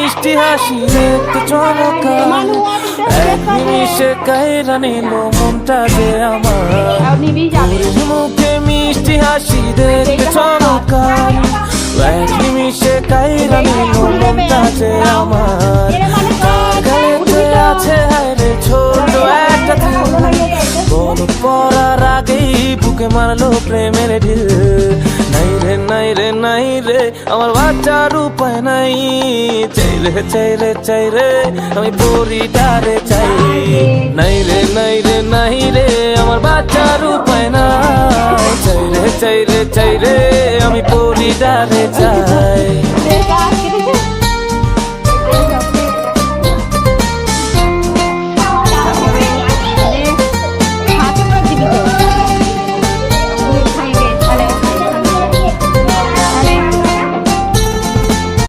মিষ্টি হাসি দেখতে চমৎকার, এক নিমিষে কাইরা নিল মনটা যে আমার। তোর মুখে মিষ্টি হাসি দেখতে চমৎকার, এক নিমিষে কাইরা নিল মনটা যে আমার। গালেতে আছে হায়রে ছোট একটা ফুল, বল পড়ার আগেই বুকে মারলো প্রেমের ঢিল। নাই রে নাই রে নাই রে আমার বাচ্চার উপায় নাই, চাই রে চাই রে চাই রে আমি পরিটারে চাই। নাই রে নাই রে নাই রে আমার বাচ্চার উপায় নাই, চাই রে চাই রে চাই রে আমি পরিটারে চাই।